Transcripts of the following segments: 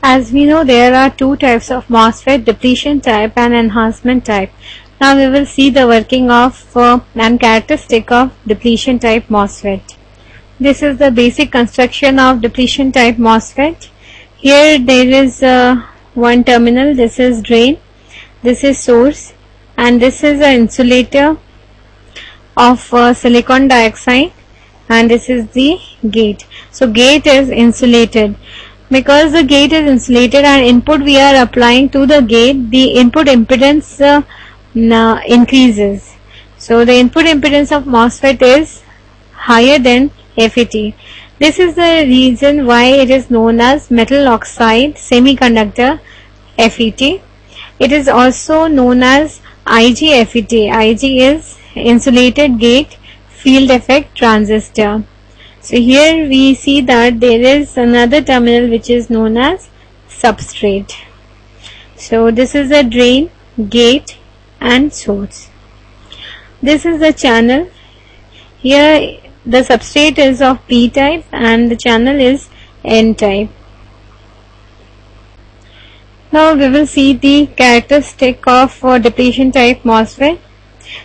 As we know, there are two types of MOSFET, depletion type and enhancement type. Now we will see the working of and characteristic of depletion type MOSFET. This is the basic construction of depletion type MOSFET. Here there is one terminal, this is drain, this is source, and this is an insulator of silicon dioxide, and this is the gate. So gate is insulated. Because the gate is insulated and input we are applying to the gate, the input impedance increases. So the input impedance of MOSFET is higher than FET. This is the reason why it is known as metal oxide semiconductor FET. It is also known as IGFET. IG is insulated gate field effect transistor. So here we see that there is another terminal which is known as substrate. So this is a drain, gate and source. This is the channel. Here the substrate is of P type and the channel is N type. Now we will see the characteristic of depletion type MOSFET.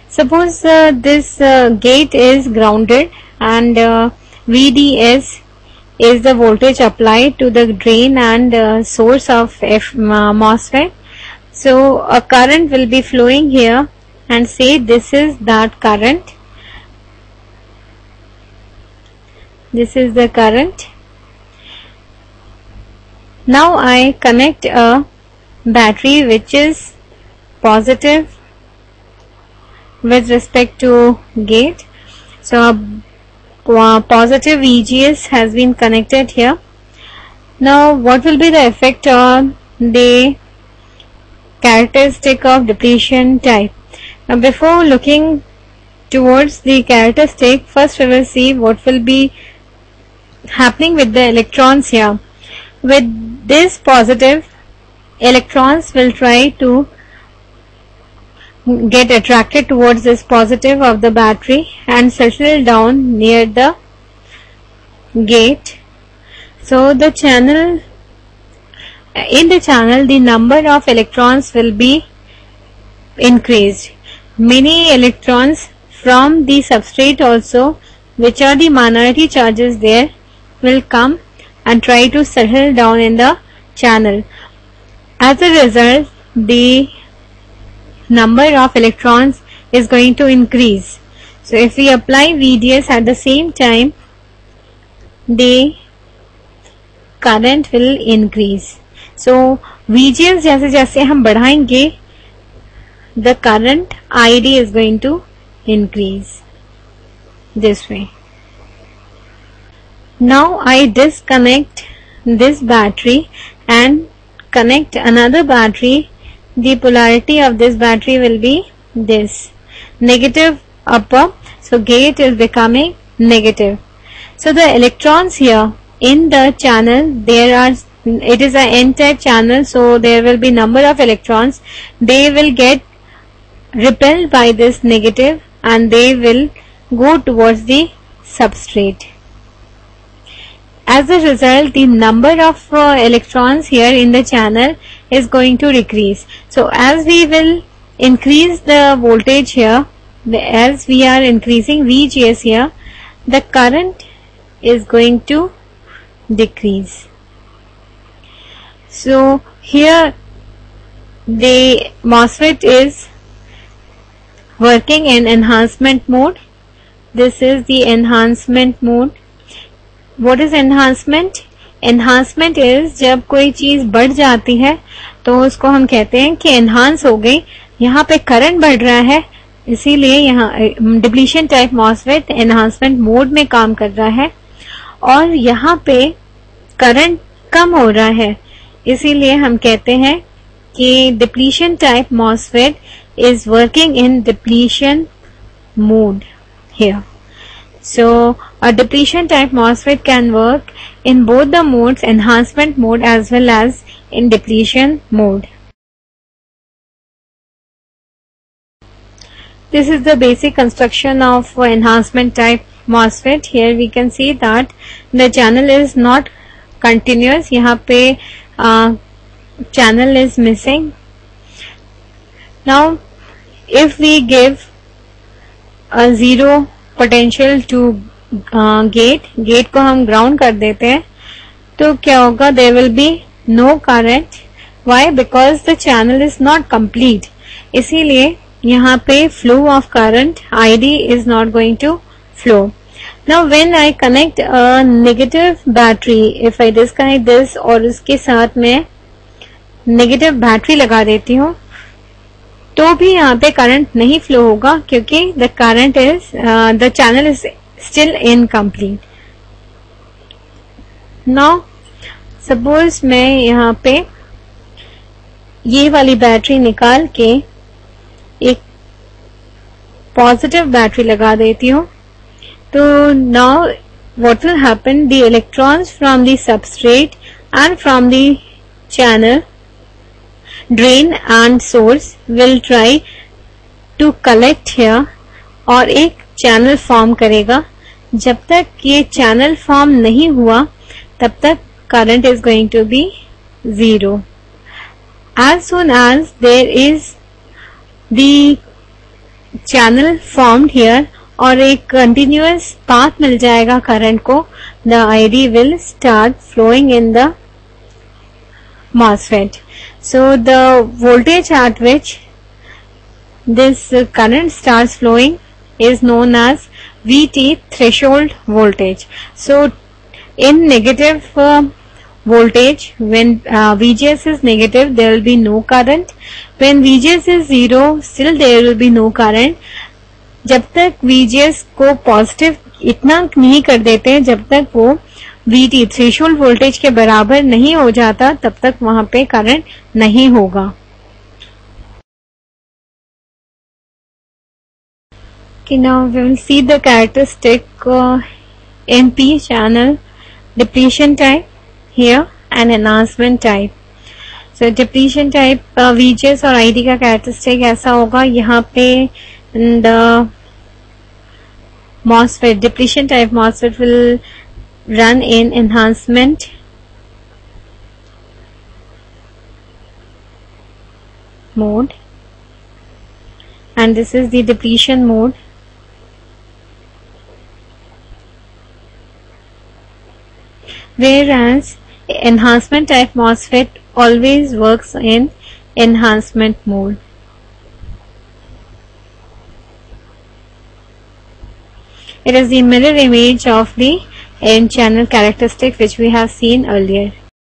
Suppose this gate is grounded and VDS is the voltage applied to the drain and source of MOSFET. So a current will be flowing here, and say this is that current. This is the current. Now I connect a battery which is positive with respect to gate. So positive VGS has been connected here. Now what will be the effect on the characteristic of depletion type? Now before looking towards the characteristic, first we will see what will be happening with the electrons here. With this positive, electrons will try to get attracted towards this positive of the battery and settle down near the gate. So the channel, in the channel the number of electrons will be increased. Many electrons from the substrate also, which are the minority charges there, will come and try to settle down in the channel. As a result, the number of electrons is going to increase. So if we apply VDS at the same time, the current will increase. So VGS जैसे जैसे हम बढ़ाएंगे, the current ID is going to increase this way. Now I disconnect this battery and connect another battery. The polarity of this battery will be this, negative upper. So gate is becoming negative. So the electrons here in the channel, there are, it is an N-type channel, so there will be number of electrons. They will get repelled by this negative and they will go towards the substrate. As a result, the number of electrons here in the channel is going to decrease. So as we will increase the voltage here, as we are increasing VGS here, the current is going to decrease. So here the MOSFET is working in enhancement mode. This is the enhancement mode. What is enhancement? Enhancement is जब कोई चीज बढ़ जाती है तो उसको हम कहते हैं कि enhance हो गई, यहाँ पे करंट बढ़ रहा है, इसीलिए यहाँ depletion type MOSFET enhancement mode में काम कर रहा है, और यहाँ पे करंट कम हो रहा है, इसीलिए हम कहते हैं कि depletion type MOSFET is working in depletion mode here. So a depletion type MOSFET can work in both the modes, enhancement mode as well as in depletion mode. This is the basic construction of enhancement type MOSFET. Here we can see that the channel is not continuous. यहाँ पे channel is missing. Now if we give a zero potential to gate को हम ground कर देते हैं तो क्या होगा, there will be no current. Why? Because the channel is not complete. इसीलिए यहाँ पे flow of current ID is not going to flow. Now when I connect a negative battery, if I disconnect this और उसके साथ में negative battery लगा देती हूँ तो भी यहाँ पे करंट नहीं फ्लो होगा क्योंकि the current is the channel is still incomplete. Now suppose मैं यहाँ पे ये वाली बैटरी निकाल के एक पॉजिटिव बैटरी लगा देती हूँ तो now what will happen, the electrons from the substrate and from the channel drain and source will try to collect here और एक चैनल फॉर्म करेगा. जब तक ये चैनल फॉर्म नहीं हुआ तब तक current is going to be zero. As soon as there is the channel formed here और एक continuous path मिल जाएगा करंट को, the ID will start flowing in the MOSFET. So the voltage at which this current starts flowing is known as VT threshold voltage. So in negative voltage, when VGS is negative, there will be no current. When VGS is zero, still there will be no current. जब तक VGS को positive इतना नहीं कर देते जब तक वो VT थ्रेशोल्ड वोल्टेज के बराबर नहीं हो जाता तब तक वहां पे करंट नहीं होगा. Okay, now we will see the characteristic in P channel, depletion type here and enhancement type. So depletion type VGS और ID का characteristic ऐसा होगा. यहाँ पे the MOSFET, depletion type MOSFET will run in enhancement mode and this is the depletion mode. Whereas enhancement type MOSFET always works in enhancement mode. It is the mirror image of the N channel characteristic which we have seen earlier.